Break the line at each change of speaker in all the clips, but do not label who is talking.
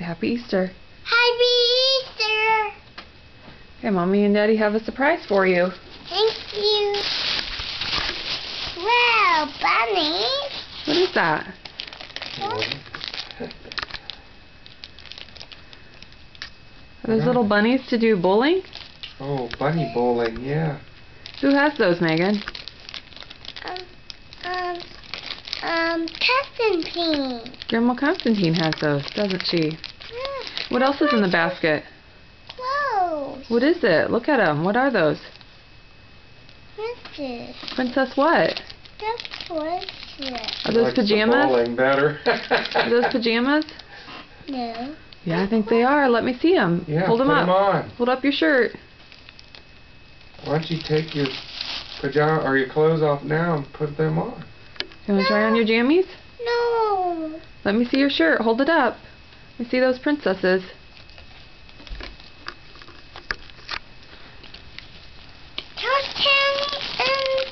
Say Happy Easter.
Happy Easter!
Okay, Mommy and Daddy have a surprise for you.
Thank you. Wow, bunnies!
What is that? Are those little bunnies to do bowling?
Oh, bunny bowling, yeah.
Who has those, Megan?
Constantine.
Grandma Constantine has those, doesn't she? What else is in the basket?
Clothes.
What is it? Look at them. What are those?
Princess.
Princess what?
That's princess.
Are those
Likes the
pajamas?
bowling better.
Are those pajamas?
No.
Yeah, I think they are. Let me see them.
Yeah,
Hold them
put
up.
'em on.
Hold up your shirt.
Why don't you take your pajama or your clothes off now and put them on?
You want to try on your jammies?
No.
Let me see your shirt. Hold it up. Let me see those princesses.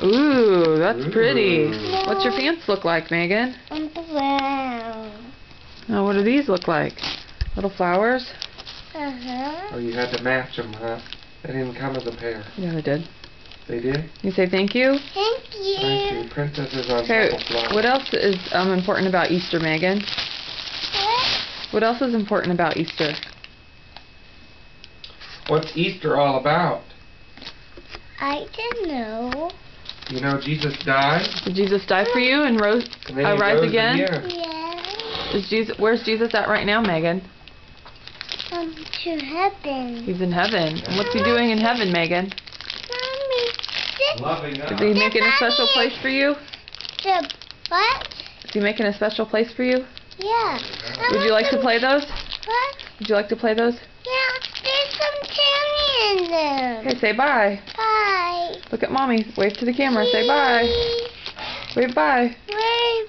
Ooh, that's pretty.
Ooh.
What's your pants look like, Megan?
And brown.
Oh, what do these look like? Little flowers?
Uh-huh.
Oh, you had to match them, huh? They didn't come as a pair.
Yeah, they did.
They did?
You say thank you?
Thank you.
Thank you. Princesses on
Okay,
top of flowers.
what else is important about Easter, Megan?
What?
What else is important about Easter?
What's Easter all about?
I don't know.
You know Jesus died,
Did Jesus die for you and rose,
and then he
rise
rose
again?
Yeah.
Is Jesus? Where's Jesus at right now, Megan?
To heaven.
He's in heaven. And what's he doing in heaven, Megan?
Mommy, this
Loving us.
Is he making a special place for you?
the what?
Is he making a special place for you?
Yeah.
Would you like to play those?
What?
Would you like to play those?
Yeah, there's some cherry in them.
Okay, say bye.
Bye.
Look at Mommy. Wave to the camera. Say bye. Wave bye.
Wave